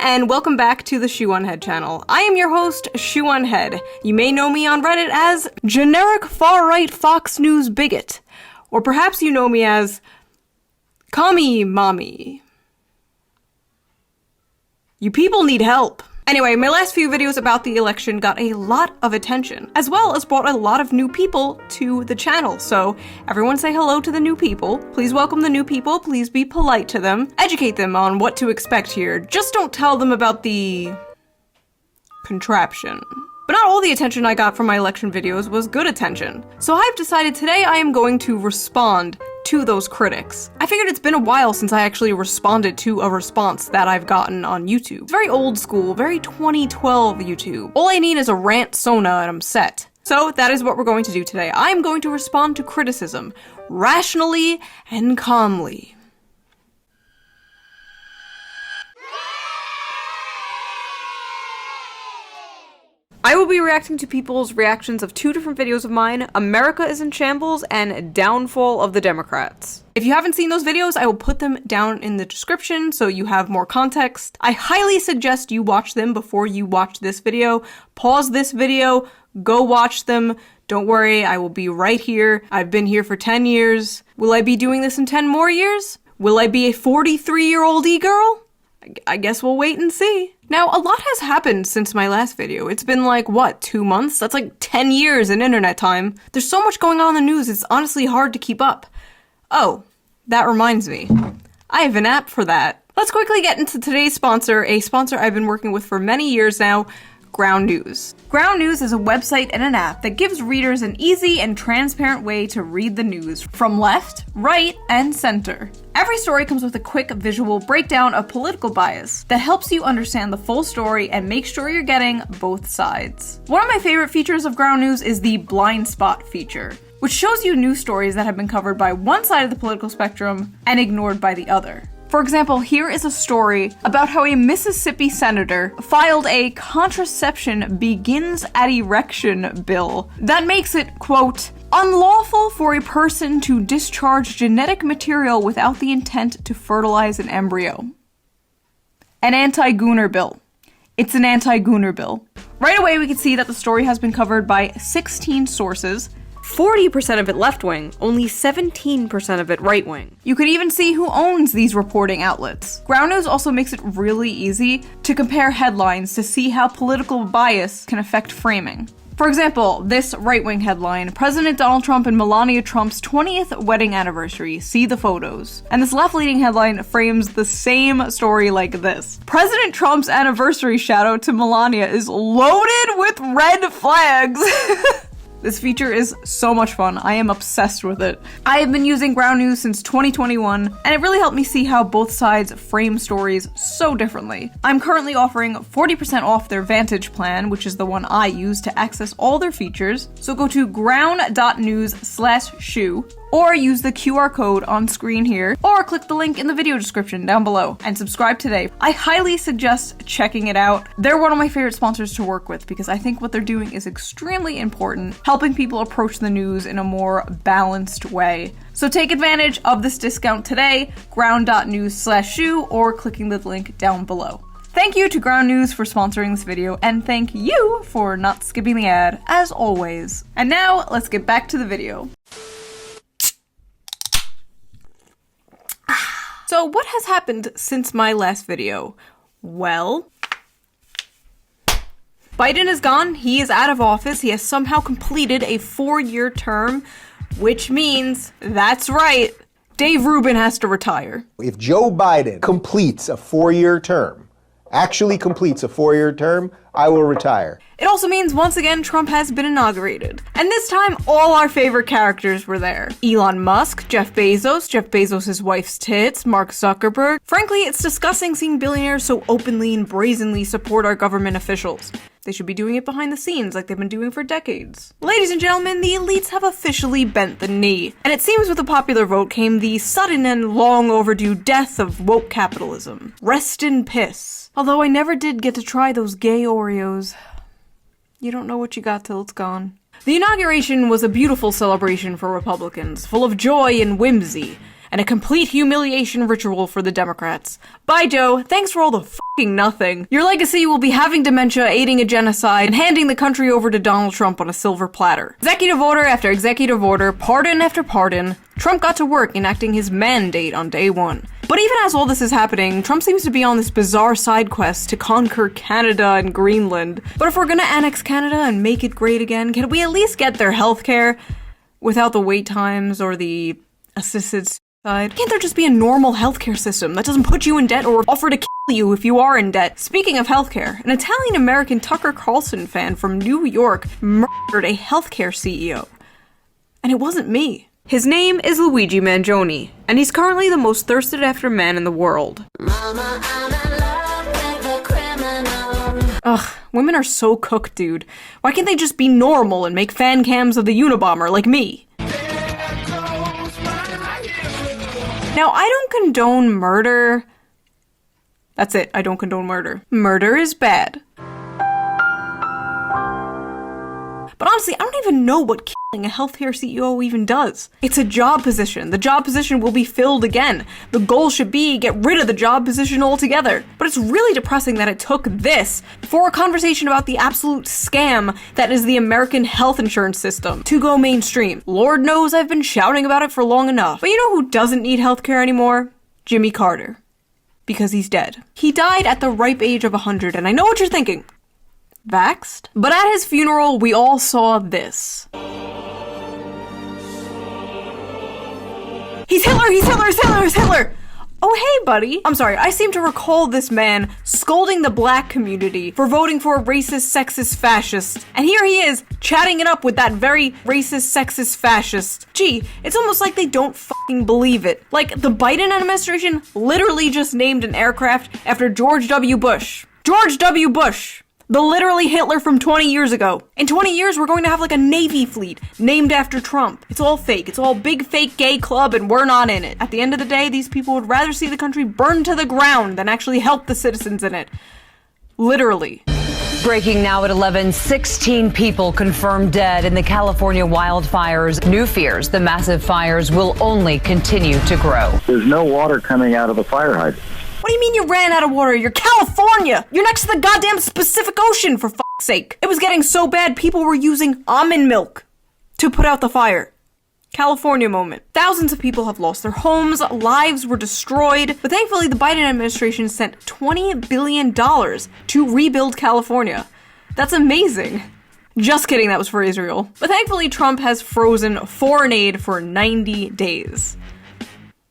and welcome back to the Shoe on Head channel. I am your host, Shoe on Head. You may know me on Reddit as generic far-right Fox News bigot, or perhaps you know me as Commie Mommy. You people need help. Anyway, my last few videos about the election got a lot of attention, as well as brought a lot of new people to the channel. So everyone say hello to the new people. Please welcome the new people. Please be polite to them. Educate them on what to expect here. Just don't tell them about the contraption. But not all the attention I got from my election videos was good attention. So I've decided today I am going to respond to those critics. I figured it's been a while since I actually responded to a response that I've gotten on YouTube. It's very old school, very 2012 YouTube. All I need is a rant Sona and I'm set. So that is what we're going to do today. I'm going to respond to criticism, rationally and calmly. I will be reacting to people's reactions of two different videos of mine, America is in Shambles and Downfall of the Democrats. If you haven't seen those videos, I will put them down in the description so you have more context. I highly suggest you watch them before you watch this video. Pause this video, go watch them. Don't worry, I will be right here. I've been here for 10 years. Will I be doing this in 10 more years? Will I be a 43-year-old e-girl? I guess we'll wait and see. Now, a lot has happened since my last video. It's been like, what, 2 months? That's like 10 years in internet time. There's so much going on in the news, it's honestly hard to keep up. Oh, that reminds me. I have an app for that. Let's quickly get into today's sponsor, a sponsor I've been working with for many years now, Ground News. Ground News is a website and an app that gives readers an easy and transparent way to read the news from left, right, and center. Every story comes with a quick visual breakdown of political bias that helps you understand the full story and make sure you're getting both sides. One of my favorite features of Ground News is the blind spot feature, which shows you news stories that have been covered by one side of the political spectrum and ignored by the other. For example, here is a story about how a Mississippi senator filed a contraception begins at erection bill that makes it, quote, unlawful for a person to discharge genetic material without the intent to fertilize an embryo. An anti-Gooner bill. It's an anti-Gooner bill. Right away, we can see that the story has been covered by 16 sources, 40% of it left-wing, only 17% of it right-wing. You could even see who owns these reporting outlets. Ground News also makes it really easy to compare headlines to see how political bias can affect framing. For example, this right-wing headline, President Donald Trump and Melania Trump's 20th wedding anniversary, see the photos. And this left-leaning headline frames the same story like this. President Trump's anniversary shout-out to Melania is loaded with red flags. This feature is so much fun. I am obsessed with it. I have been using Ground News since 2021, and it really helped me see how both sides frame stories so differently. I'm currently offering 40% off their Vantage plan, which is the one I use to access all their features. So go to ground.news/shoe, or use the QR code on screen here, or click the link in the video description down below, and subscribe today. I highly suggest checking it out. They're one of my favorite sponsors to work with because I think what they're doing is extremely important, helping people approach the news in a more balanced way. So take advantage of this discount today, ground.news/shoe, or clicking the link down below. Thank you to Ground News for sponsoring this video, and thank you for not skipping the ad, as always. And now, let's get back to the video. So what has happened since my last video? Well, Biden is gone, he is out of office, he has somehow completed a 4-year term, which means, that's right, Dave Rubin has to retire. If Joe Biden completes a 4-year term, actually completes a 4-year term, I will retire. It also means, once again, Trump has been inaugurated. And this time, all our favorite characters were there. Elon Musk, Jeff Bezos' wife's tits, Mark Zuckerberg. Frankly, it's disgusting seeing billionaires so openly and brazenly support our government officials. They should be doing it behind the scenes like they've been doing for decades. Ladies and gentlemen, the elites have officially bent the knee. And it seems with the popular vote came the sudden and long overdue death of woke capitalism. Rest in piss. Although I never did get to try those gay Oreos. You don't know what you got till it's gone. The inauguration was a beautiful celebration for Republicans, full of joy and whimsy. and a complete humiliation ritual for the Democrats. Bye, Joe. Thanks for all the fucking nothing. Your legacy will be having dementia, aiding a genocide, and handing the country over to Donald Trump on a silver platter. Executive order after executive order, pardon after pardon, Trump got to work enacting his mandate on day one. But even as all this is happening, Trump seems to be on this bizarre side quest to conquer Canada and Greenland. But if we're gonna annex Canada and make it great again, can we at least get their healthcare without the wait times or the assisted suicide? Can't there just be a normal healthcare system that doesn't put you in debt or offer to kill you if you are in debt? Speaking of healthcare, an Italian-American Tucker Carlson fan from New York murdered a healthcare CEO. And it wasn't me. His name is Luigi Mangione, and he's currently the most thirsted after man in the world. Mama, I'm in love with a criminal. Ugh, women are so cooked, dude. Why can't they just be normal and make fan cams of the Unabomber like me? Now, I don't condone murder. That's it, I don't condone murder. Murder is bad. But honestly, I don't even know what killing a healthcare CEO even does. It's a job position. The job position will be filled again. The goal should be get rid of the job position altogether. But it's really depressing that it took this for a conversation about the absolute scam that is the American health insurance system to go mainstream. Lord knows I've been shouting about it for long enough. But you know who doesn't need healthcare anymore? Jimmy Carter. Because he's dead. He died at the ripe age of 100, and I know what you're thinking. Vaxxed? But at his funeral, we all saw this. He's Hitler! He's Hitler! He's Hitler! He's Hitler! Oh, hey, buddy. I'm sorry, I seem to recall this man scolding the black community for voting for a racist, sexist fascist. And here he is, chatting it up with that very racist, sexist fascist. Gee, it's almost like they don't fucking believe it. Like, the Biden administration literally just named an aircraft after George W. Bush. George W. Bush! The literally Hitler from 20 years ago. In 20 years, we're going to have like a Navy fleet named after Trump. It's all fake. It's all big fake gay club and we're not in it. At the end of the day, these people would rather see the country burned to the ground than actually help the citizens in it. Literally. Breaking now at 11, 16 people confirmed dead in the California wildfires. New fears the massive fires will only continue to grow. There's no water coming out of the fire hydrant. What do you mean you ran out of water? You're California! You're next to the goddamn Pacific Ocean, for fuck's sake! It was getting so bad, people were using almond milk to put out the fire. California moment. Thousands of people have lost their homes, lives were destroyed, but thankfully the Biden administration sent $20 billion to rebuild California. That's amazing. Just kidding, that was for Israel. But thankfully Trump has frozen foreign aid for 90 days.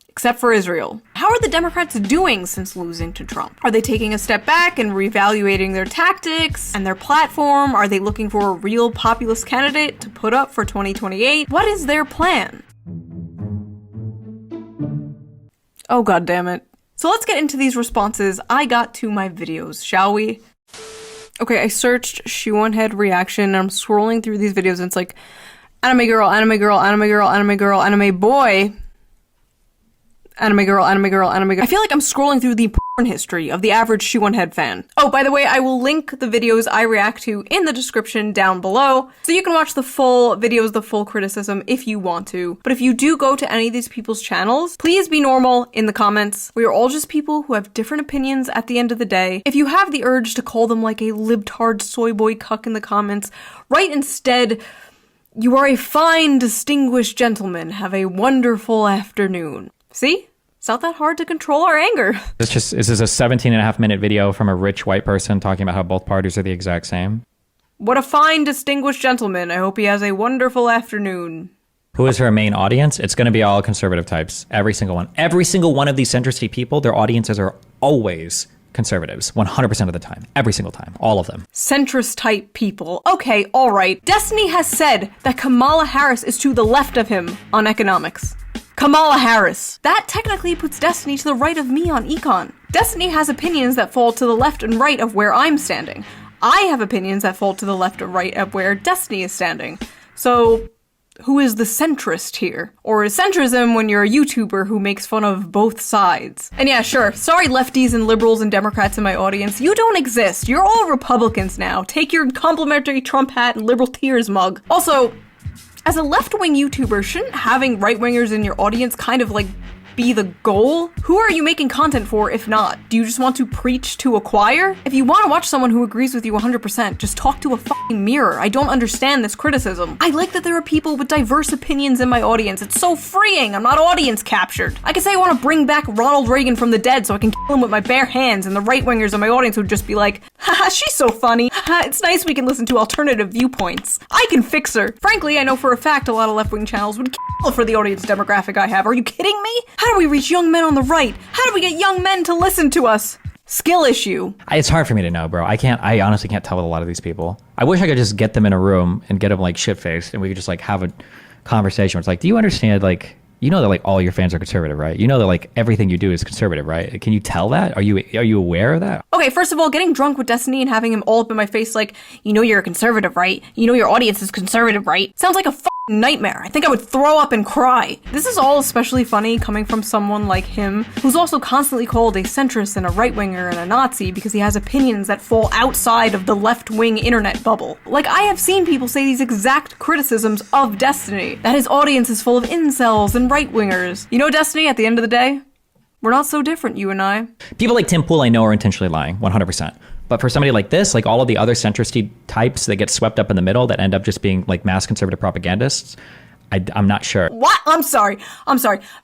Except for Israel. How are the Democrats doing since losing to Trump? Are they taking a step back and reevaluating their tactics and their platform? Are they looking for a real populist candidate to put up for 2028? What is their plan? Oh, god damn it. So let's get into these responses I got to my videos, shall we? Okay, I searched Shoe on Head reaction and I'm scrolling through these videos and it's like anime girl, anime girl, anime girl, anime girl, anime boy. Anime girl, anime girl, anime girl. I feel like I'm scrolling through the porn history of the average Shoe on Head fan. Oh, by the way, I will link the videos I react to in the description down below, so you can watch the full videos, the full criticism if you want to. But if you do go to any of these people's channels, please be normal in the comments. We are all just people who have different opinions at the end of the day. If you have the urge to call them like a libtard soy boy cuck in the comments, write instead, "You are a fine, distinguished gentleman. Have a wonderful afternoon." See? It's not that hard to control our anger. This is a 17.5-minute video from a rich white person talking about how both parties are the exact same. What a fine, distinguished gentleman. I hope he has a wonderful afternoon. Who is her main audience? It's going to be all conservative types. Every single one. Every single one of these centrist people, their audiences are always conservatives. 100% of the time. Every single time. All of them. Centrist type people. Okay, alright. Destiny has said that Kamala Harris is to the left of him on economics. Kamala Harris. That technically puts Destiny to the right of me on econ. Destiny has opinions that fall to the left and right of where I'm standing. I have opinions that fall to the left and right of where Destiny is standing. So, who is the centrist here? Or is centrism when you're a YouTuber who makes fun of both sides? And yeah, sure, sorry lefties and liberals and Democrats in my audience, you don't exist. You're all Republicans now. Take your complimentary Trump hat and liberal tears mug. Also, as a left-wing YouTuber, shouldn't having right-wingers in your audience kind of like be the goal? Who are you making content for if not? Do you just want to preach to a choir? If you want to watch someone who agrees with you 100%, just talk to a fucking mirror. I don't understand this criticism. I like that there are people with diverse opinions in my audience. It's so freeing. I'm not audience captured. I could say I want to bring back Ronald Reagan from the dead so I can kill him with my bare hands, and the right-wingers in my audience would just be like, haha, she's so funny. Haha, it's nice we can listen to alternative viewpoints. I can fix her. Frankly, I know for a fact a lot of left-wing channels would kill for the audience demographic I have. Are you kidding me? How do we reach young men on the right? How do we get young men to listen to us? Skill issue. It's hard for me to know, bro. I honestly can't tell with a lot of these people. I wish I could just get them in a room and get them like shit-faced and we could just like have a conversation where it's like, do you understand, like, you know that like all your fans are conservative, right? You know that like everything you do is conservative, right? Can you tell that? Are you aware of that? Okay, first of all, getting drunk with Destiny and having him all up in my face like, you know you're a conservative, right? You know your audience is conservative, right? Sounds like a nightmare. I think I would throw up and cry. This is all especially funny coming from someone like him, who's also constantly called a centrist and a right-winger and a Nazi because he has opinions that fall outside of the left-wing internet bubble. Like, I have seen people say these exact criticisms of Destiny, that his audience is full of incels and right-wingers. You know, Destiny, at the end of the day, we're not so different, you and I. People like Tim Pool I know are intentionally lying, 100%. But for somebody like this, like all of the other centrist types that get swept up in the middle that end up just being like mass conservative propagandists, I'm not sure. What? I'm sorry.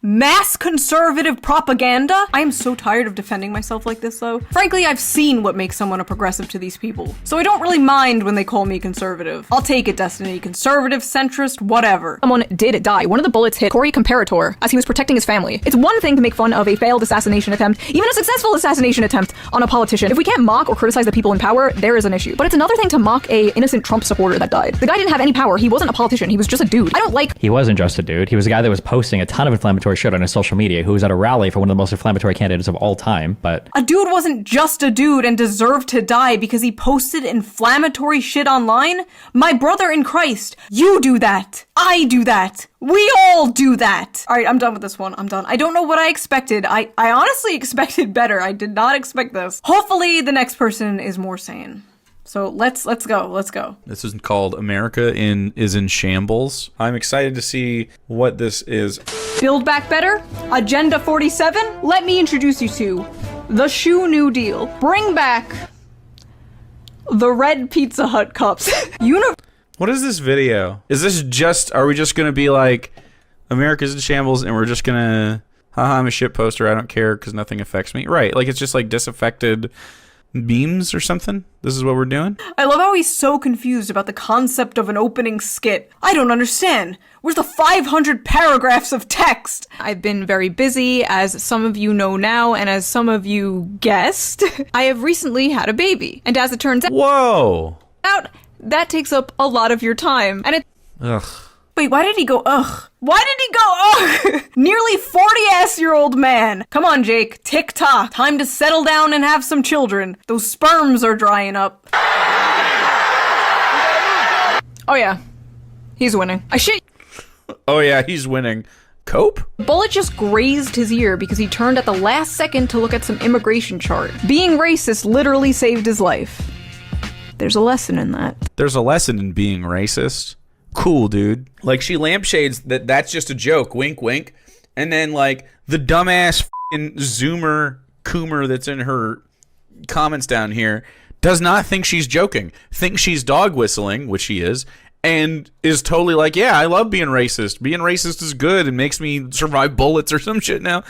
Mass conservative propaganda? I am so tired of defending myself like this, though. Frankly, I've seen what makes someone a progressive to these people, so I don't really mind when they call me conservative. I'll take it, Destiny. Conservative, centrist, whatever. Someone did die. One of the bullets hit Cory Comparator as he was protecting his family. It's one thing to make fun of a failed assassination attempt, even a successful assassination attempt on a politician. If we can't mock or criticize the people in power, there is an issue. But it's another thing to mock a innocent Trump supporter that died. The guy didn't have any power. He wasn't a politician. He was just a dude. I don't like. He wasn't just a dude. He was a guy that was posting a ton of inflammatory shit on his social media, who was at a rally for one of the most inflammatory candidates of all time, but... A dude wasn't just a dude and deserved to die because he posted inflammatory shit online? My brother in Christ, you do that. I do that. We all do that. All right, I'm done with this one. I'm done. I don't know what I expected. I honestly expected better. I did not expect this. Hopefully the next person is more sane. So let's go. This is called America is in Shambles. I'm excited to see what this is. Build Back Better? Agenda 47? Let me introduce you to the Shoe New Deal. Bring back the red Pizza Hut cups. What is this video? Is this just, are we just gonna be like, America's in shambles and we're just gonna, haha, I'm a shit poster, I don't care because nothing affects me? Right, like it's just like disaffected memes or something? This is what we're doing? I love how he's so confused about the concept of an opening skit. I don't understand. Where's the 500 paragraphs of text? I've been very busy, as some of you know now, and as some of you guessed. I have recently had a baby, and as it turns Whoa! out, that takes up a lot of your time, and it- Ugh. Wait, why did he go ugh? Why did he go ugh? Nearly 40-ass-year-old man. Come on, Jake. Tick-tock. Time to settle down and have some children. Those sperms are drying up. Oh yeah. He's winning. I shit. Oh yeah, he's winning. Cope? Bullet just grazed his ear because he turned at the last second to look at some immigration chart. Being racist literally saved his life. There's a lesson in that. There's a lesson in being racist. Cool, dude. Like, she lampshades that's just a joke, wink wink, and then like the dumbass f***ing zoomer coomer that's in her comments down here does not think she's joking, thinks she's dog whistling, which she is, and is totally like, yeah, I love being racist. Being racist is good and makes me survive bullets or some shit now.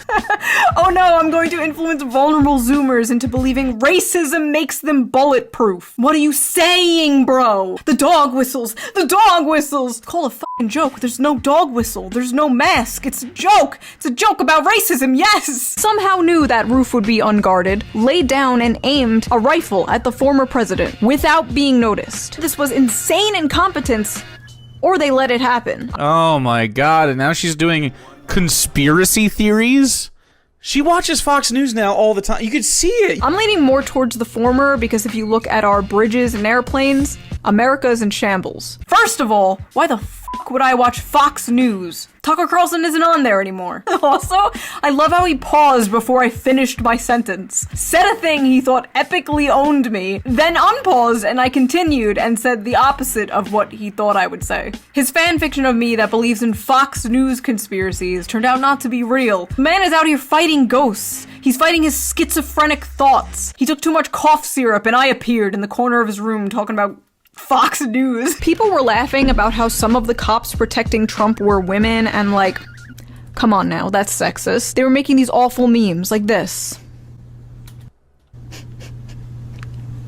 Oh no, I'm going to influence vulnerable Zoomers into believing racism makes them bulletproof. What are you saying, bro? The dog whistles. The dog whistles. Call a fucking joke. There's no dog whistle. There's no mask. It's a joke. It's a joke about racism, yes! Somehow knew that roof would be unguarded, laid down and aimed a rifle at the former president without being noticed. This was insane incompetence, or they let it happen. Oh my god, and now she's doing conspiracy theories? She watches Fox News now all the time. You could see it. I'm leaning more towards the former because if you look at our bridges and airplanes, America is in shambles. First of all, why the fuck would I watch Fox News? Tucker Carlson isn't on there anymore. Also, I love how he paused before I finished my sentence. Said a thing he thought epically owned me, then unpaused and I continued and said the opposite of what he thought I would say. His fanfiction of me that believes in Fox News conspiracies turned out not to be real. The man is out here fighting ghosts. He's fighting his schizophrenic thoughts. He took too much cough syrup and I appeared in the corner of his room talking about Fox News. People were laughing about how some of the cops protecting Trump were women and like, come on now, that's sexist. They were making these awful memes like this.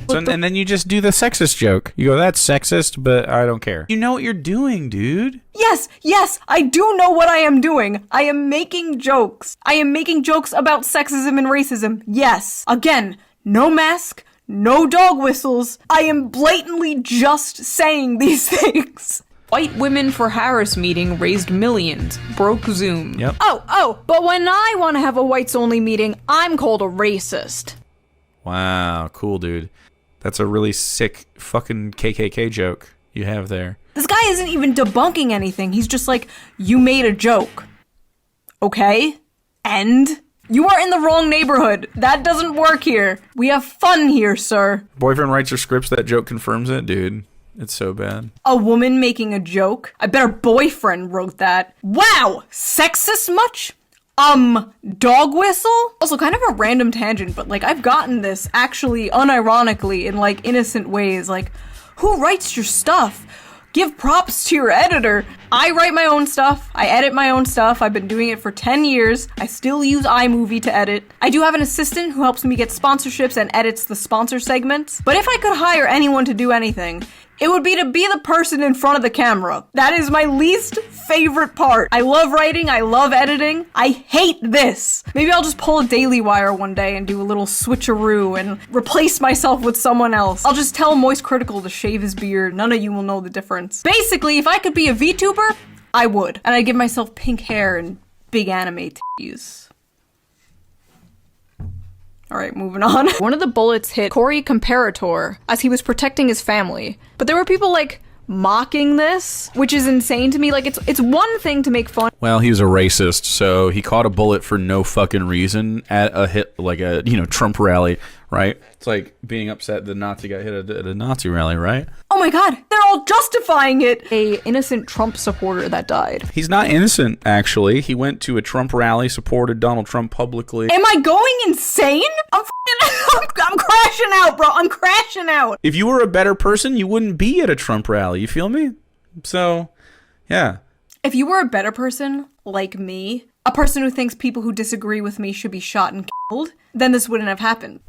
And then you just do the sexist joke. You go, that's sexist, but I don't care. You know what you're doing, dude. Yes, I do know what I am doing. I am making jokes. I am making jokes about sexism and racism. Yes. Again, no mask, no dog whistles. I am blatantly just saying these things. White Women for Harris meeting raised millions, broke Zoom. Yep. Oh, but when I want to have a whites only meeting, I'm called a racist. Wow, cool, dude. That's a really sick fucking KKK joke you have there. This guy isn't even debunking anything. He's just like, you made a joke. Okay? And? You are in the wrong neighborhood. That doesn't work here. We have fun here, sir. Boyfriend writes her scripts, that joke confirms it, dude. It's so bad. A woman making a joke? I bet her boyfriend wrote that. Wow! Sexist much? Dog whistle? Also, kind of a random tangent, but like, I've gotten this actually unironically in like innocent ways. Like, who writes your stuff? Give props to your editor. I write my own stuff. I edit my own stuff. I've been doing it for 10 years. I still use iMovie to edit. I do have an assistant who helps me get sponsorships and edits the sponsor segments. But if I could hire anyone to do anything, it would be to be the person in front of the camera. That is my least favorite part. I love writing, I love editing. I hate this. Maybe I'll just pull a Daily Wire one day and do a little switcheroo and replace myself with someone else. I'll just tell Moist Critical to shave his beard. None of you will know the difference. Basically, if I could be a VTuber, I would. And I'd give myself pink hair and big anime titties. Alright, moving on. One of the bullets hit Corey Comparator as he was protecting his family. But there were people like mocking this, which is insane to me. Like, it's one thing to make fun. Well, he was a racist, so he caught a bullet for no fucking reason at a hit, like a, Trump rally, right? It's like being upset the Nazi got hit at a Nazi rally, right? Oh my god, they're all justifying it! A innocent Trump supporter that died. He's not innocent, actually. He went to a Trump rally, supported Donald Trump publicly. Am I going insane? I'm crashing out, bro. I'm crashing out. If you were a better person, you wouldn't be at a Trump rally. You feel me? So, yeah. If you were a better person, like me, a person who thinks people who disagree with me should be shot and killed, then this wouldn't have happened.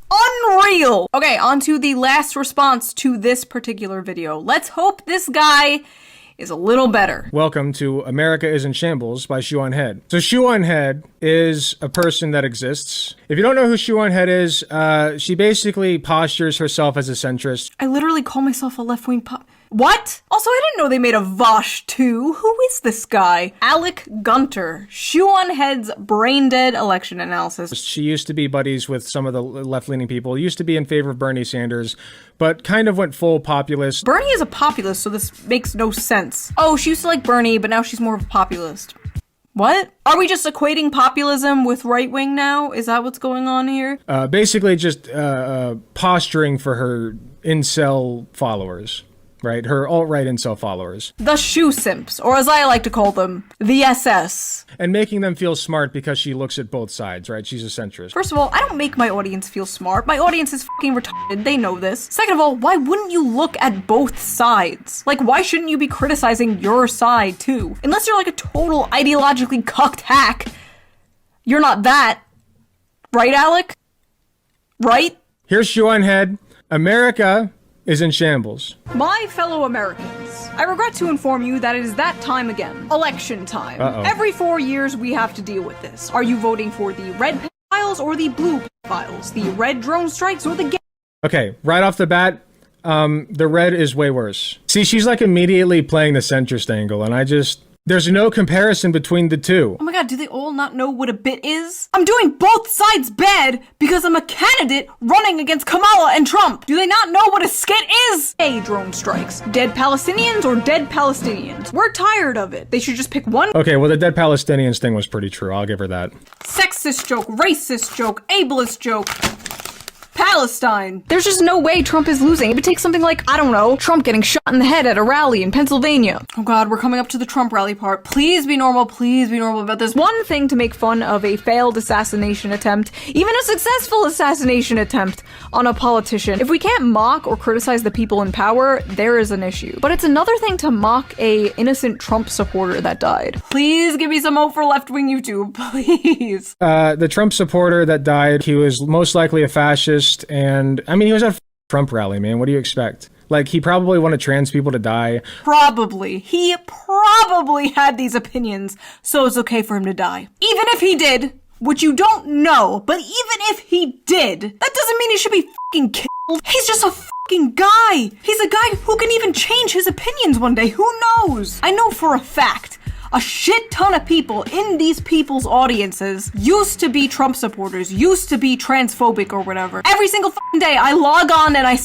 Unreal! Okay, on to the last response to this particular video. Let's hope this guy is a little better. Welcome to America is in Shambles by Shoe on Head. So Shoe on Head is a person that exists. If you don't know who Shoe on Head is, she basically postures herself as a centrist. I literally call myself a left-wing What? Also, I didn't know they made a Vosh 2. Who is this guy? Alec Gunter, Shoe on Head's brain-dead election analysis. She used to be buddies with some of the left-leaning people, used to be in favor of Bernie Sanders, but kind of went full populist. Bernie is a populist, so this makes no sense. Oh, she used to like Bernie, but now she's more of a populist. What? Are we just equating populism with right-wing now? Is that what's going on here? Basically just posturing for her incel followers. Right, her alt-right incel followers. The shoe simps, or as I like to call them, the SS. And making them feel smart because she looks at both sides, right? She's a centrist. First of all, I don't make my audience feel smart. My audience is fucking retarded. They know this. Second of all, why wouldn't you look at both sides? Like, why shouldn't you be criticizing your side, too? Unless you're like a total ideologically cucked hack. You're not that. Right, Alec? Right? Here's Shoe on Head. America is in shambles. My fellow Americans, I regret to inform you that it is that time again. Election time. Every 4 years we have to deal with this. Are you voting for the red pedophiles or the blue pedophiles? The red drone strikes or the gay? Okay, right off the bat, the red is way worse. See, she's like immediately playing the centrist angle, and There's no comparison between the two. Oh my god, do they all not know what a bit is? I'm doing both sides bad because I'm a candidate running against Kamala and Trump. Do they not know what a skit is? A drone strikes. Dead Palestinians or dead Palestinians? We're tired of it. They should just pick one. Okay, well, the dead Palestinians thing was pretty true. I'll give her that. Sexist joke, racist joke, ableist joke. Palestine. There's just no way Trump is losing. It would take something like, I don't know, Trump getting shot in the head at a rally in Pennsylvania. Oh god, we're coming up to the Trump rally part. Please be normal about this. One thing to make fun of a failed assassination attempt, even a successful assassination attempt on a politician. If we can't mock or criticize the people in power, there is an issue. But it's another thing to mock a innocent Trump supporter that died. Please give me some hope for left-wing YouTube, please. The Trump supporter that died, he was most likely a fascist. And I mean, he was at a Trump rally, man. What do you expect? Like, he probably wanted trans people to die. Probably. He probably had these opinions, so it's okay for him to die. Even if he did, which you don't know, but even if he did, that doesn't mean he should be fucking killed. He's just a fucking guy. He's a guy who can even change his opinions one day. Who knows? I know for a fact a shit ton of people in these people's audiences used to be Trump supporters, used to be transphobic or whatever. Every single fucking day I log on and I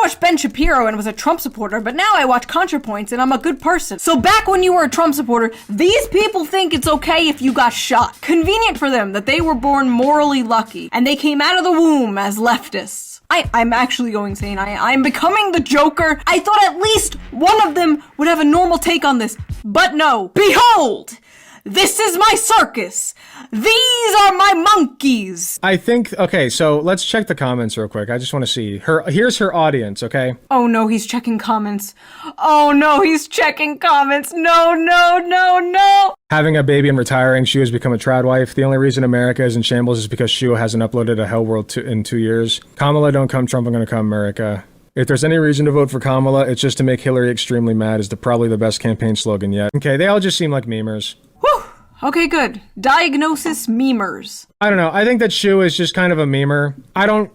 watched Ben Shapiro and was a Trump supporter, but now I watch ContraPoints and I'm a good person. So back when you were a Trump supporter, these people think it's okay if you got shot. Convenient for them that they were born morally lucky and they came out of the womb as leftists. I'm actually going insane. I'm becoming the Joker. I thought at least one of them would have a normal take on this. But no. Behold! This is my circus! These are my monkeys! I think, okay, so let's check the comments real quick. I just want to see. Here's her audience, okay? Oh no, he's checking comments. Oh no, he's checking comments. No, no, no, no! Having a baby and retiring, Shu has become a trad wife. The only reason America is in shambles is because Shu hasn't uploaded a Hell World in 2 years. Kamala, don't come Trump, I'm gonna come America. If there's any reason to vote for Kamala, it's just to make Hillary extremely mad is probably the best campaign slogan yet. Okay, they all just seem like memers. Whew! Okay, good. Diagnosis memers. I don't know. I think that Shu is just kind of a memer. I don't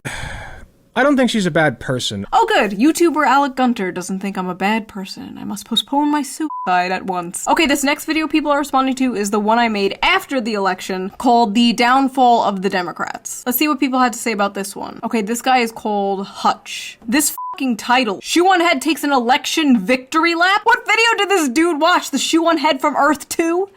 think she's a bad person. Oh good, YouTuber Alec Gunter doesn't think I'm a bad person. I must postpone my suicide at once. Okay, this next video people are responding to is the one I made after the election called The Downfall of the Democrats. Let's see what people had to say about this one. Okay, this guy is called Hutch. This fucking title, Shoe on Head takes an election victory lap? What video did this dude watch? The Shoe on Head from Earth 2?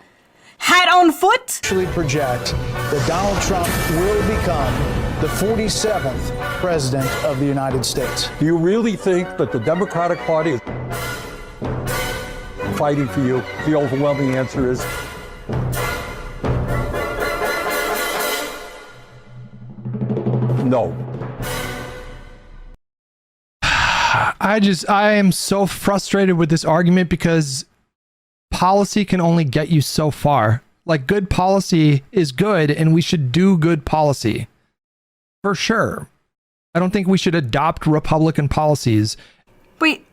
Hat on foot? Actually project that Donald Trump will become the 47th president of the United States. Do you really think that the Democratic Party is fighting for you? The overwhelming answer is no. I am so frustrated with this argument because policy can only get you so far. Like, good policy is good and we should do good policy. For sure. I don't think we should adopt Republican policies. Wait,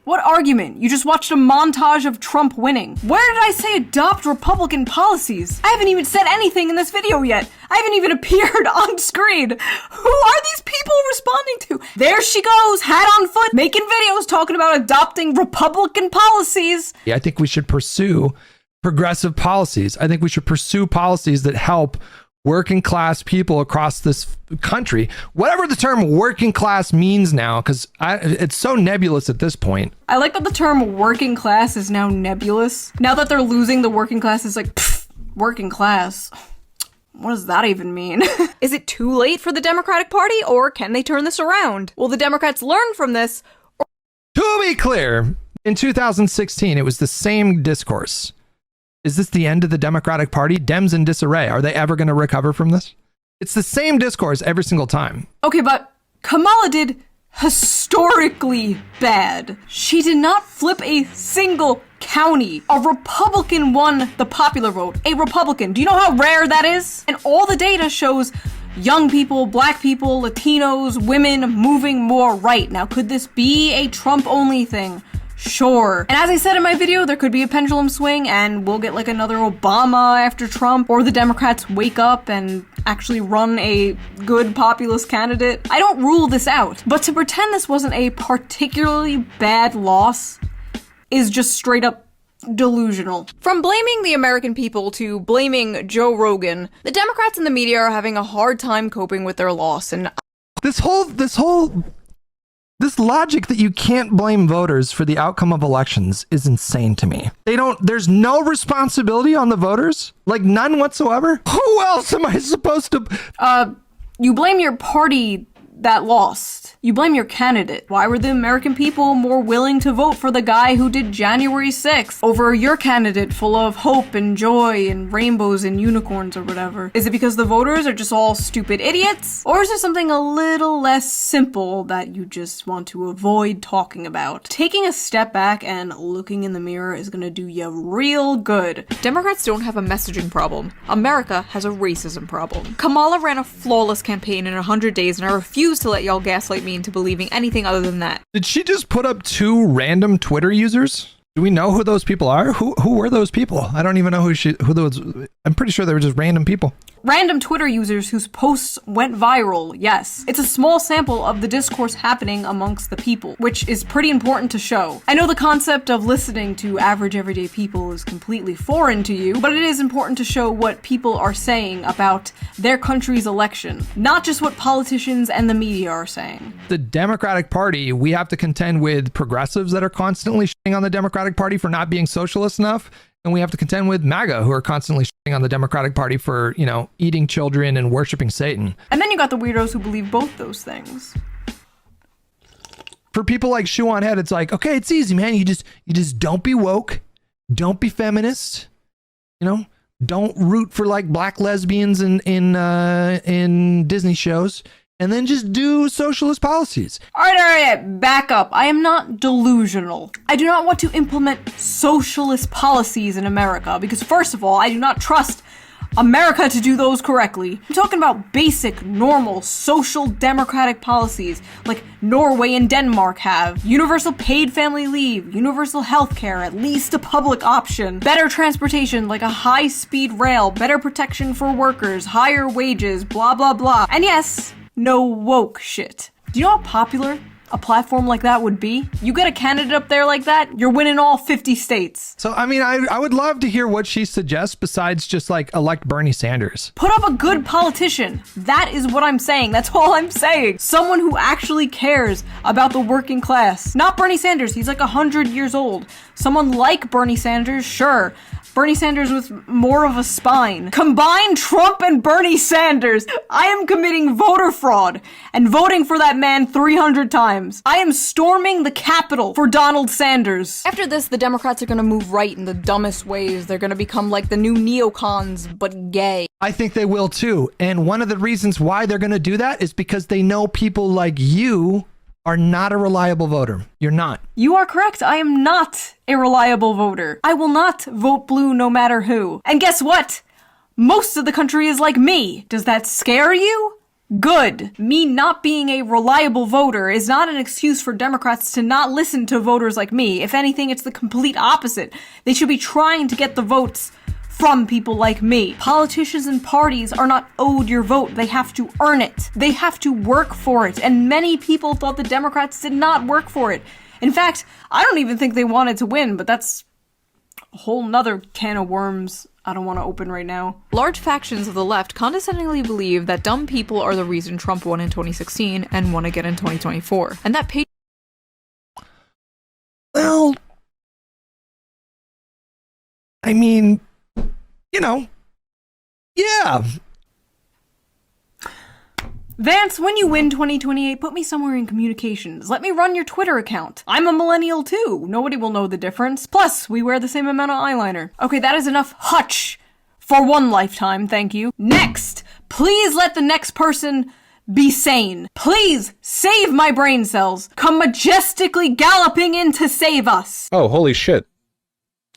what argument? You just watched a montage of Trump winning. Where did I say adopt Republican policies? I haven't even said anything in this video yet. I haven't even appeared on screen. Who are these people responding to? There she goes, hat on foot, making videos talking about adopting Republican policies. I think we should pursue progressive policies. I think we should pursue policies that help working class people across this country, whatever the term working class means now, because it's so nebulous at this point. I like that the term working class is now nebulous. Now that they're losing the working class, it's like, pfft, working class. What does that even mean? Is it too late for the Democratic Party, or can they turn this around? Will the Democrats learn from this? To be clear, in 2016, it was the same discourse. Is this the end of the Democratic Party? Dems in disarray. Are they ever going to recover from this? It's the same discourse every single time. Okay, but Kamala did historically bad. She did not flip a single county. A Republican won the popular vote. A Republican. Do you know how rare that is? And all the data shows young people, black people, Latinos, women moving more right. Now, could this be a Trump-only thing? Sure. And as I said in my video, there could be a pendulum swing and we'll get like another Obama after Trump, or the Democrats wake up and actually run a good populist candidate. I don't rule this out, but to pretend this wasn't a particularly bad loss is just straight up delusional. From blaming the American people to blaming Joe Rogan, the Democrats and the media are having a hard time coping with their loss, and This logic that you can't blame voters for the outcome of elections is insane to me. There's no responsibility on the voters, like none whatsoever. Who else am I supposed to? you blame your party that lost. You blame your candidate. Why were the American people more willing to vote for the guy who did January 6th over your candidate full of hope and joy and rainbows and unicorns or whatever? Is it because the voters are just all stupid idiots? Or is there something a little less simple that you just want to avoid talking about? Taking a step back and looking in the mirror is gonna do you real good. Democrats don't have a messaging problem. America has a racism problem. Kamala ran a flawless campaign in 100 days, and I refuse to let y'all gaslight me into believing anything other than that. Did she just put up 2 random Twitter users? Do we know who those people are? Who were those people? I don't even know who those. I'm pretty sure they were just random people. Random Twitter users whose posts went viral, yes. It's a small sample of the discourse happening amongst the people, which is pretty important to show. I know the concept of listening to average everyday people is completely foreign to you, but it is important to show what people are saying about their country's election, not just what politicians and the media are saying. The Democratic Party, we have to contend with progressives that are constantly shitting on the Democratic Party for not being socialist enough. And we have to contend with MAGA, who are constantly shitting on the Democratic Party for, eating children and worshiping Satan. And then you got the weirdos who believe both those things. For people like Shoe on Head, it's like, okay, it's easy, man. You just don't be woke, don't be feminist, don't root for like black lesbians in Disney shows. And then just do socialist policies. All right, back up. I am not delusional. I do not want to implement socialist policies in America because, first of all, I do not trust America to do those correctly. I'm talking about basic, normal, social democratic policies like Norway and Denmark have. Universal paid family leave, universal health care, at least a public option, better transportation like a high-speed rail, better protection for workers, higher wages, blah, blah, blah. And yes, no woke shit. Do you know how popular a platform like that would be? You get a candidate up there like that, you're winning all 50 states. So, I would love to hear what she suggests besides just like elect Bernie Sanders. Put up a good politician. That is what I'm saying. That's all I'm saying. Someone who actually cares about the working class. Not Bernie Sanders. He's like 100 years old. Someone like Bernie Sanders, sure. Bernie Sanders with more of a spine. Combine Trump and Bernie Sanders. I am committing voter fraud and voting for that man 300 times. I am storming the Capitol for Donald Sanders. After this, the Democrats are gonna move right in the dumbest ways. They're gonna become like the new neocons, but gay. I think they will too. And one of the reasons why they're going to do that is because they know people like you are not a reliable voter. You're not. You are correct. I am not a reliable voter. I will not vote blue no matter who. And guess what? Most of the country is like me. Does that scare you? Good. Me not being a reliable voter is not an excuse for Democrats to not listen to voters like me. If anything, it's the complete opposite. They should be trying to get the votes from people like me. Politicians and parties are not owed your vote. They have to earn it. They have to work for it. And many people thought the Democrats did not work for it. In fact, I don't even think they wanted to win, but that's a whole nother can of worms I don't want to open right now. Large factions of the left condescendingly believe that dumb people are the reason Trump won in 2016 and won again in 2024. And that Well, I mean, yeah. Vance, when you win 2028, put me somewhere in communications. Let me run your Twitter account. I'm a millennial too. Nobody will know the difference. Plus, we wear the same amount of eyeliner. Okay, that is enough hutch for one lifetime, thank you. Next, please let the next person be sane. Please save my brain cells. Come majestically galloping in to save us. Oh, holy shit.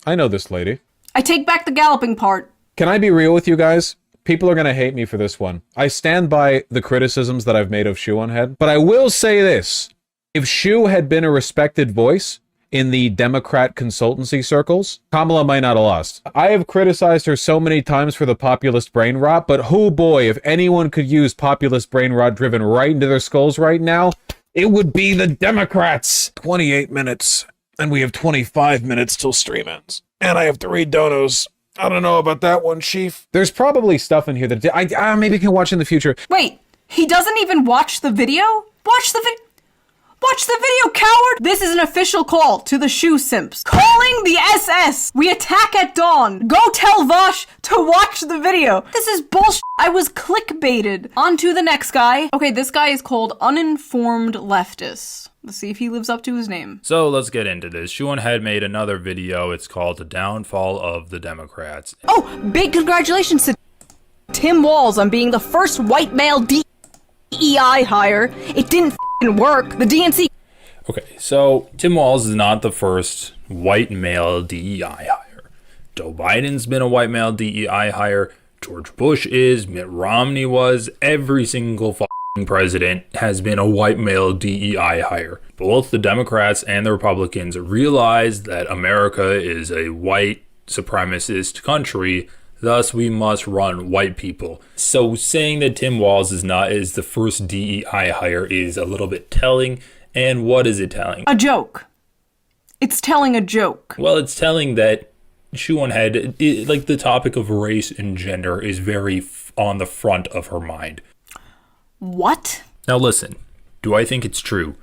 I know this lady. I take back the galloping part. Can I be real with you guys? People are going to hate me for this one. I stand by the criticisms that I've made of Shoe on Head, but I will say this. If Shoe had been a respected voice in the Democrat consultancy circles, Kamala might not have lost. I have criticized her so many times for the populist brain rot, but oh boy, if anyone could use populist brain rot driven right into their skulls right now, it would be the Democrats. 28 minutes, and we have 25 minutes till stream ends. And I have to read donos. I don't know about that one, Chief. There's probably stuff in here that I maybe can watch in the future. Wait, he doesn't even watch the video? Watch the video, coward! This is an official call to the shoe simps. Calling the SS! We attack at dawn! Go tell Vosh to watch the video! This is bullshit! I was clickbaited! On to the next guy. Okay, this guy is called Uninformed Leftist. Let's see if he lives up to his name. So let's get into this. Shuan Head made another video. It's called The Downfall of the Democrats. Oh, big congratulations to Tim Walz on being the first white male DEI hire. It didn't f***ing work. The DNC... Okay, so Tim Walz is not the first white male DEI hire. Joe Biden's been a white male DEI hire. George Bush is. Mitt Romney was. Every single president has been a white male DEI hire. Both the Democrats and the Republicans realize that America is a white supremacist country, thus we must run white people. So saying that Tim Walz is the first DEI hire is a little bit telling. And what is it telling? A joke. It's telling a joke. Well, it's telling that Shuan Head, like the topic of race and gender, is very on the front of her mind. What? Now listen, do I think it's true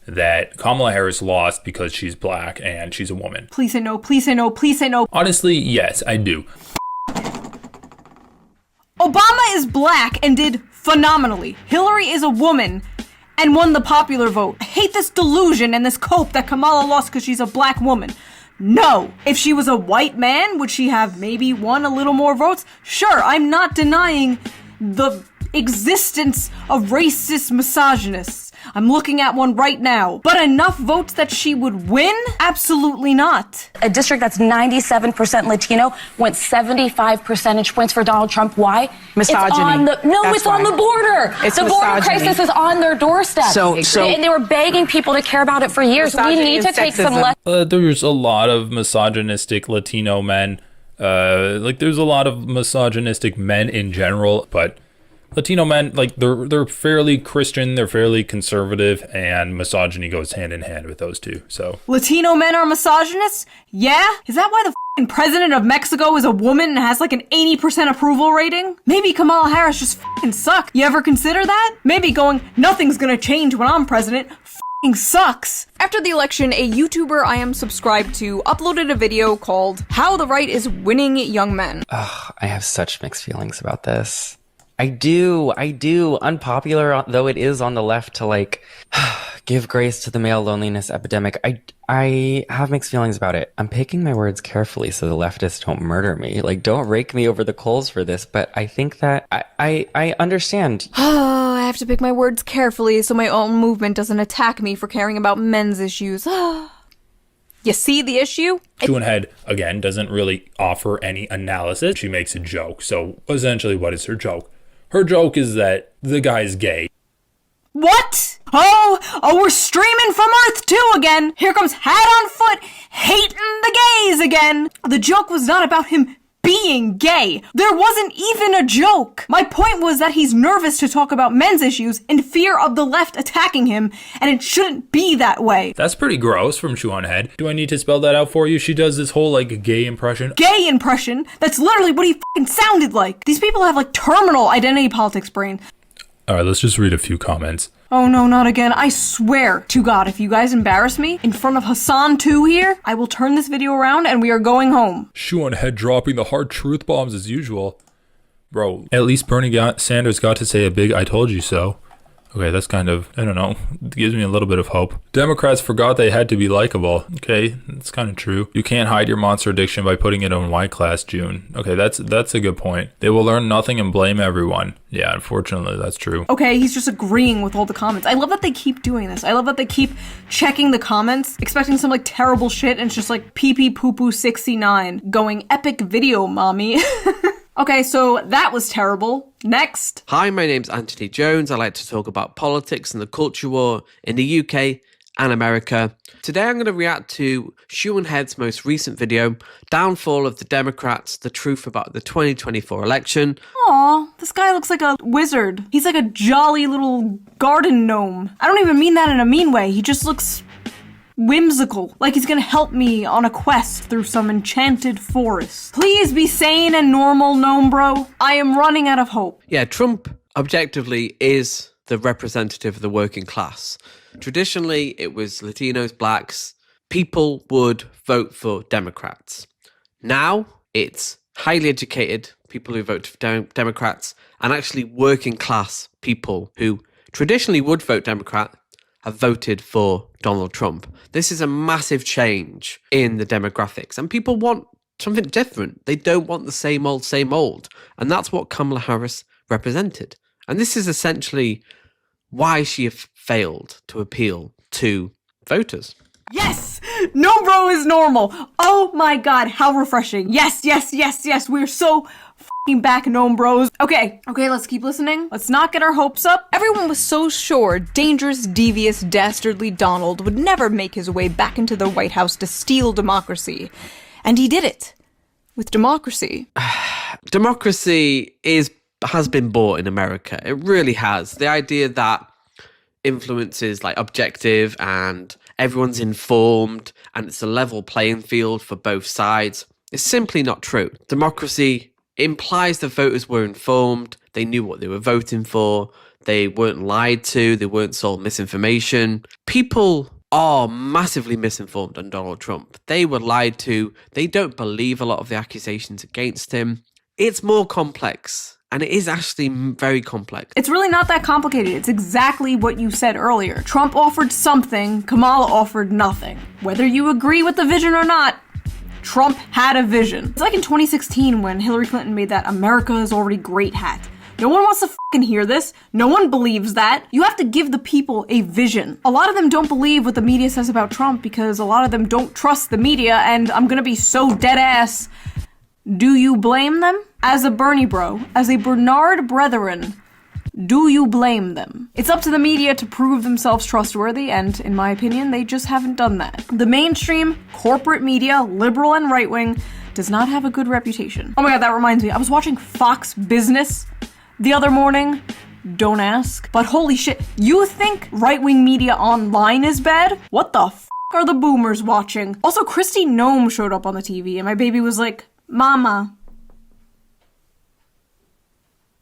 that Kamala Harris lost because she's black and she's a woman? Please say no, please say no, please say no. Honestly, yes, I do. Obama is black and did phenomenally. Hillary is a woman and won the popular vote. I hate this delusion and this cope that Kamala lost because she's a black woman. No. If she was a white man, would she have maybe won a little more votes? Sure, I'm not denying the existence of racist misogynists. I'm looking at one right now. But enough votes that she would win? Absolutely not. A district that's 97% Latino went 75 percentage points for Donald Trump. Why? Misogyny. It's on the border. It's the border misogyny. crisis is on their doorstep. And they were begging people to care about it for years. We need to take some lessons. There's a lot of misogynistic Latino men. There's a lot of misogynistic men in general, but Latino men, they're fairly Christian, they're fairly conservative, and misogyny goes hand in hand with those two. So Latino men are misogynists? Yeah? Is that why the f***ing president of Mexico is a woman and has like an 80% approval rating? Maybe Kamala Harris just f***ing sucks. You ever consider that? Maybe going, nothing's gonna change when I'm president, f***ing sucks. After the election, a YouTuber I am subscribed to uploaded a video called How the Right is Winning Young Men. Ugh, I have such mixed feelings about this. I do. Unpopular though it is on the left to give grace to the male loneliness epidemic. I have mixed feelings about it. I'm picking my words carefully so the leftists don't murder me. Don't rake me over the coals for this, but I think that I understand. I have to pick my words carefully so my own movement doesn't attack me for caring about men's issues. You see the issue? Shuan Head, again, doesn't really offer any analysis. She makes a joke. So essentially, what is her joke? Her joke is that the guy's gay. What? Oh, we're streaming from Earth 2 again. Here comes Hat on Foot, hating the gays again. The joke was not about him being gay. There wasn't even a joke. My point was that he's nervous to talk about men's issues in fear of the left attacking him, and it shouldn't be that way. That's pretty gross from Shuan Head. Do I need to spell that out for you? She does this whole gay impression. Gay impression? That's literally what he f***ing sounded like. These people have terminal identity politics brain. Alright, let's just read a few comments. Oh no, not again. I swear to God, if you guys embarrass me in front of Hassan 2 here, I will turn this video around and we are going home. Shuan Head dropping the hard truth bombs as usual. Bro, at least Bernie Sanders got to say a big I told you so. Okay, that's kind of, I don't know, it gives me a little bit of hope. Democrats forgot they had to be likable. Okay, that's kind of true. You can't hide your monster addiction by putting it on Y class, June. Okay, that's a good point. They will learn nothing and blame everyone. Yeah, unfortunately, that's true. Okay, he's just agreeing with all the comments. I love that they keep doing this. I love that they keep checking the comments, expecting some terrible shit, and it's just pee pee poo poo 69 going epic video, mommy. Okay, so that was terrible. Next. Hi, my name's Anthony Jones. I like to talk about politics and the culture war in the UK and America. Today I'm going to react to Shuan Head's most recent video, Downfall of the Democrats, the Truth About the 2024 Election. Aw, this guy looks like a wizard. He's like a jolly little garden gnome. I don't even mean that in a mean way. He just looks whimsical, like he's gonna help me on a quest through some enchanted forest. Please be sane and normal, Gnome Bro. I am running out of hope. Yeah, Trump objectively is the representative of the working class. Traditionally, it was Latinos, blacks. People would vote for Democrats. Now, it's highly educated people who vote for Democrats and actually working class people who traditionally would vote Democrat have voted for Donald Trump. This is a massive change in the demographics, and people want something different. They don't want the same old, and that's what Kamala Harris represented. And this is essentially why she failed to appeal to voters. Yes! Gnome Bro is normal! Oh my god, how refreshing. Yes, we're so f***ing back, Gnome Bros. Okay, let's keep listening. Let's not get our hopes up. Everyone was so sure dangerous, devious, dastardly Donald would never make his way back into the White House to steal democracy. And he did it. With democracy. Democracy has been bought in America. It really has. The idea that influence is like objective and everyone's informed and it's a level playing field for both sides is simply not true. Democracy implies the voters were informed, they knew what they were voting for, they weren't lied to, they weren't sold misinformation. People are massively misinformed on Donald Trump. They were lied to, they don't believe a lot of the accusations against him. It's more complex. And it is actually very complex. It's really not that complicated. It's exactly what you said earlier. Trump offered something, Kamala offered nothing. Whether you agree with the vision or not, Trump had a vision. It's like in 2016 when Hillary Clinton made that America is already great hat. No one wants to fucking hear this. No one believes that. You have to give the people a vision. A lot of them don't believe what the media says about Trump because a lot of them don't trust the media, and I'm gonna be so dead ass. Do you blame them? As a Bernie bro, as a Bernard brethren, do you blame them? It's up to the media to prove themselves trustworthy, and in my opinion, they just haven't done that. The mainstream, corporate media, liberal and right-wing, does not have a good reputation. Oh my god, that reminds me, I was watching Fox Business the other morning. Don't ask. But holy shit, you think right-wing media online is bad? What the f*** are the boomers watching? Also, Kristi Noem showed up on the TV, and my baby was like, Mama.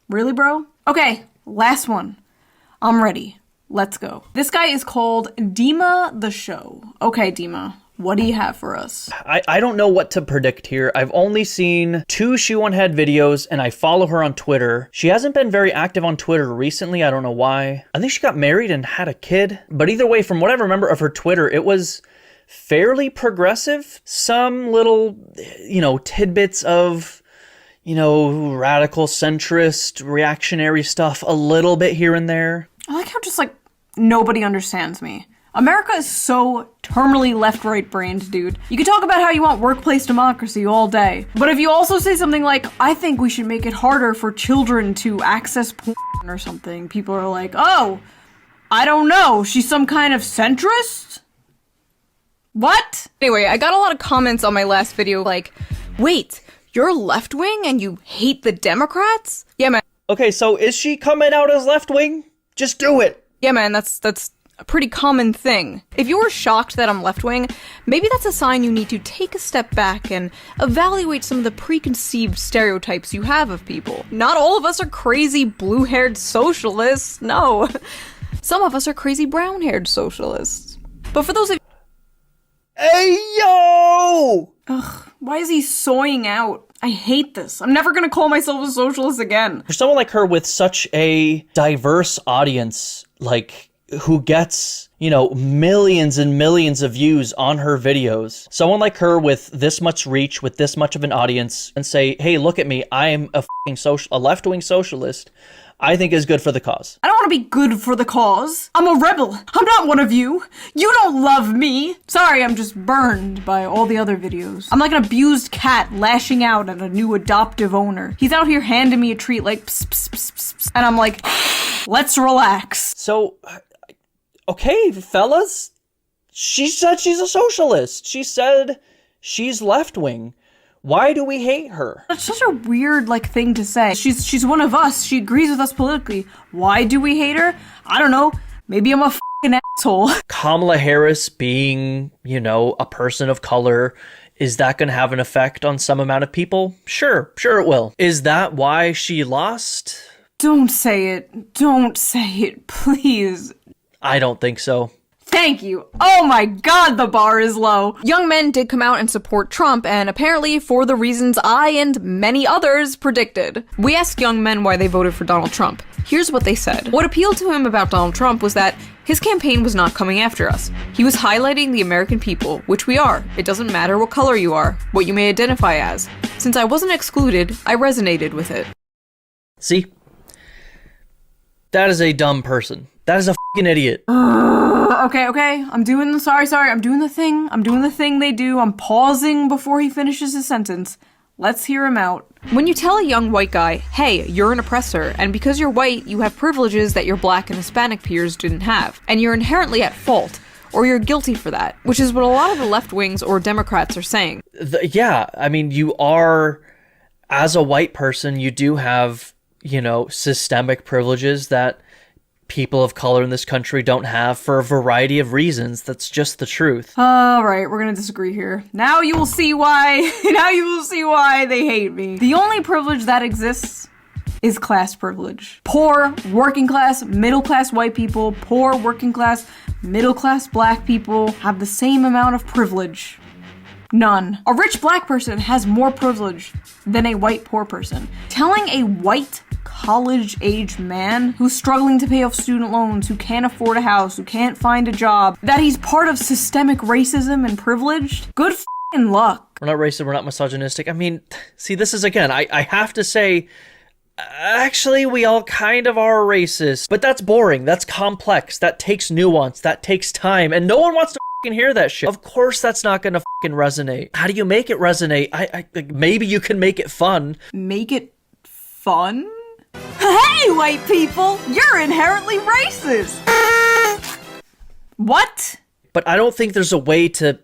Really, bro? Okay, last one. I'm ready. Let's go. This guy is called Dima the Show. Okay, Dima, what do you have for us? I don't know what to predict here. I've only seen 2 Shoe on Head videos, and I follow her on Twitter. She hasn't been very active on Twitter recently. I don't know why. I think she got married and had a kid. But either way, from what I remember of her Twitter, it was fairly progressive. Some little, tidbits of, radical, centrist, reactionary stuff a little bit here and there. I like how just, nobody understands me. America is so terminally left-right brained, dude. You can talk about how you want workplace democracy all day, but if you also say something like, I think we should make it harder for children to access porn or something, people are like, oh, I don't know, she's some kind of centrist? What? Anyway, I got a lot of comments on my last video like, wait, you're left-wing and you hate the Democrats? Yeah, man. Okay, so is she coming out as left-wing? Just do it. Yeah, man, that's a pretty common thing. If you were shocked that I'm left-wing, maybe that's a sign you need to take a step back and evaluate some of the preconceived stereotypes you have of people. Not all of us are crazy blue-haired socialists, no. Some of us are crazy brown-haired socialists. But for those of Hey, yo! Ugh, why is he soying out? I hate this. I'm never gonna call myself a socialist again. For someone like her with such a diverse audience, who gets, millions and millions of views on her videos, someone like her with this much reach, with this much of an audience, and say, hey, look at me, I'm a left-wing socialist, I think is good for the cause. I don't want to be good for the cause. I'm a rebel. I'm not one of you. You don't love me. Sorry, I'm just burned by all the other videos. I'm like an abused cat lashing out at a new adoptive owner. He's out here handing me a treat like pss, pss, pss, pss, pss, and I'm like, let's relax. So, okay, fellas, she said she's a socialist. She said she's left-wing. Why do we hate her? That's such a weird, thing to say. She's one of us. She agrees with us politically. Why do we hate her? I don't know. Maybe I'm a an asshole. Kamala Harris being, a person of color, is that going to have an effect on some amount of people? Sure it will. Is that why she lost? Don't say it. Don't say it, please. I don't think so. Thank you. Oh my god, the bar is low. Young men did come out and support Trump, and apparently for the reasons I and many others predicted. We asked young men why they voted for Donald Trump. Here's what they said. What appealed to him about Donald Trump was that his campaign was not coming after us. He was highlighting the American people, which we are. It doesn't matter what color you are, what you may identify as. Since I wasn't excluded, I resonated with it. See? That is a dumb person. That is a fucking idiot. Okay. I'm doing the thing they do. I'm pausing before he finishes his sentence. Let's hear him out. When you tell a young white guy, hey, you're an oppressor, and because you're white, you have privileges that your black and Hispanic peers didn't have, and you're inherently at fault, or you're guilty for that, which is what a lot of the left wings or Democrats are saying. You are, as a white person, you do have, systemic privileges that people of color in this country don't have for a variety of reasons. That's just the truth. Alright, we're gonna disagree here. Now you will see why they hate me. The only privilege that exists is class privilege. Poor, working class, middle class white people, poor, working class, middle class black people have the same amount of privilege. None. A rich black person has more privilege than a white poor person. Telling a white college-age man who's struggling to pay off student loans, who can't afford a house, who can't find a job, that he's part of systemic racism and privileged? Good f***ing luck. We're not racist, we're not misogynistic. See, this is, again, I have to say, actually, we all kind of are racist. But that's boring, that's complex, that takes nuance, that takes time, and no one wants to f***ing hear that shit. Of course that's not gonna f***ing resonate. How do you make it resonate? Maybe you can make it fun. Make it fun? Hey, white people! You're inherently racist! What? But I don't think there's a way to,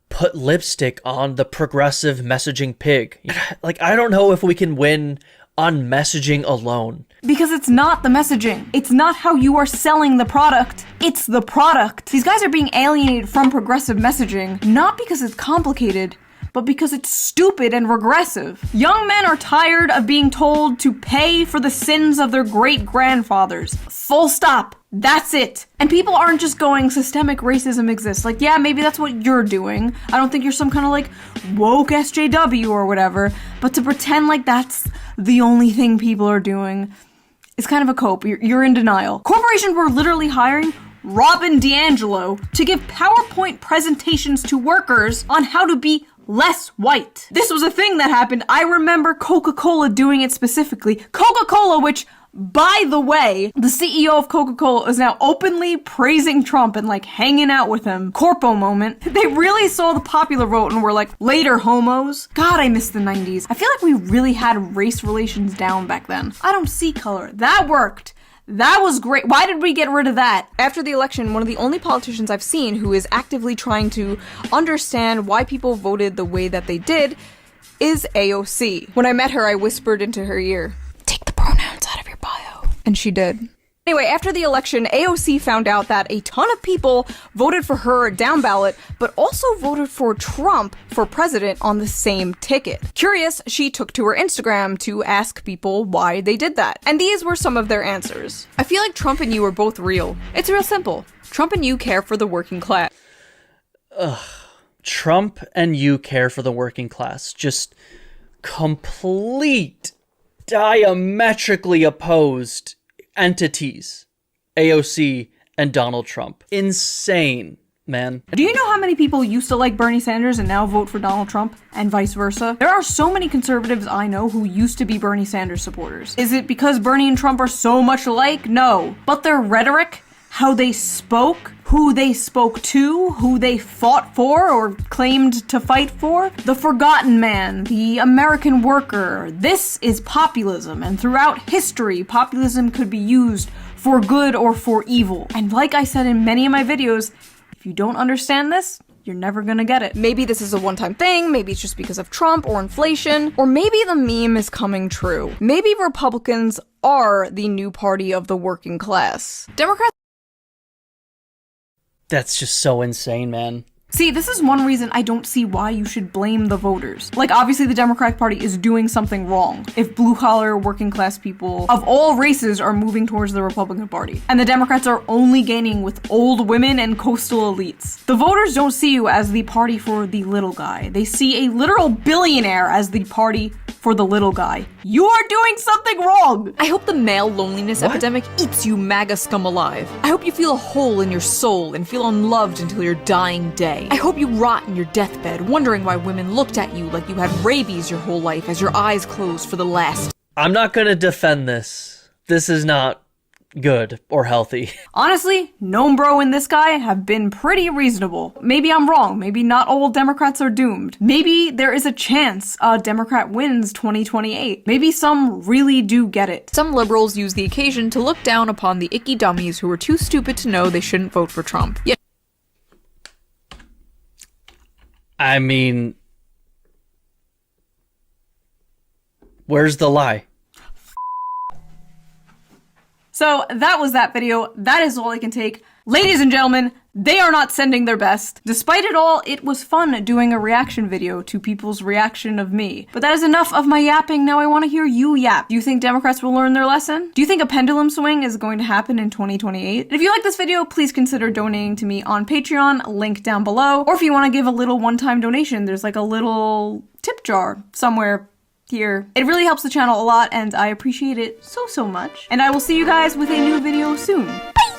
put lipstick on the progressive messaging pig. I don't know if we can win on messaging alone. Because it's not the messaging. It's not how you are selling the product. It's the product. These guys are being alienated from progressive messaging, not because it's complicated, but because it's stupid and regressive. Young men are tired of being told to pay for the sins of their great-grandfathers. Full stop. That's it. And people aren't just going, systemic racism exists. Yeah, maybe that's what you're doing. I don't think you're some kind of woke SJW or whatever, but to pretend like that's the only thing people are doing is kind of a cope. You're in denial. Corporations were literally hiring Robin DiAngelo to give PowerPoint presentations to workers on how to be less white. This was a thing that happened. I remember Coca-Cola doing it specifically. Coca-Cola, which, by the way, the CEO of Coca-Cola is now openly praising Trump and hanging out with him. Corpo moment. They really saw the popular vote and were like, later homos. God, I miss the 90s. I feel like we really had race relations down back then. I don't see color. That worked. That was great. Why did we get rid of that? After the election, one of the only politicians I've seen who is actively trying to understand why people voted the way that they did is AOC. When I met her, I whispered into her ear, take the pronouns out of your bio. And she did. Anyway, after the election, AOC found out that a ton of people voted for her down ballot, but also voted for Trump for president on the same ticket. Curious, she took to her Instagram to ask people why they did that. And these were some of their answers. I feel like Trump and you are both real. It's real simple. Trump and you care for the working class. Ugh. Trump and you care for the working class. Just complete, diametrically opposed entities, AOC and Donald Trump. Insane, man. Do you know how many people used to like Bernie Sanders and now vote for Donald Trump, and vice versa? There are so many conservatives I know who used to be Bernie Sanders supporters. Is it because Bernie and Trump are so much alike? No. But their rhetoric, how they spoke, who they spoke to, who they fought for or claimed to fight for, the forgotten man, the American worker. This is populism, and throughout history, populism could be used for good or for evil. And like I said in many of my videos, if you don't understand this, you're never gonna get it. Maybe this is a one-time thing, maybe it's just because of Trump or inflation, or maybe the meme is coming true. Maybe Republicans are the new party of the working class. Democrats That's just so insane, man. See, this is one reason I don't see why you should blame the voters. Like, obviously the Democratic Party is doing something wrong if blue-collar, working-class people of all races are moving towards the Republican Party. And the Democrats are only gaining with old women and coastal elites. The voters don't see you as the party for the little guy. They see a literal billionaire as the party for the little guy. You are doing something wrong! I hope the male loneliness epidemic eats you MAGA scum alive. I hope you feel a hole in your soul and feel unloved until your dying day. I hope you rot in your deathbed, wondering why women looked at you like you had rabies your whole life as your eyes closed for the last. I'm not gonna defend this. This is not good or healthy. Honestly, Gnome Bro and this guy have been pretty reasonable. Maybe I'm wrong. Maybe not all Democrats are doomed. Maybe there is a chance a Democrat wins 2028. Maybe some really do get it. Some liberals use the occasion to look down upon the icky dummies who were too stupid to know they shouldn't vote for Trump. Yet I mean, where's the lie? So that was that video. That is all I can take. Ladies and gentlemen, they are not sending their best. Despite it all, it was fun doing a reaction video to people's reaction of me. But that is enough of my yapping. Now I want to hear you yap. Do you think Democrats will learn their lesson? Do you think a pendulum swing is going to happen in 2028? And if you like this video, please consider donating to me on Patreon, link down below. Or if you want to give a little one-time donation, there's like a little tip jar somewhere here. It really helps the channel a lot, and I appreciate it so much. And I will see you guys with a new video soon. Bye!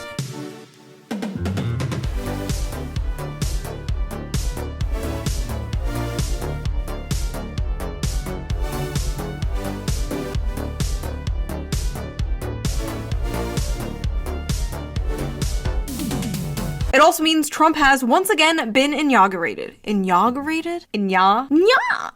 It also means Trump has once again been inaugurated. Inaugurated? Nya?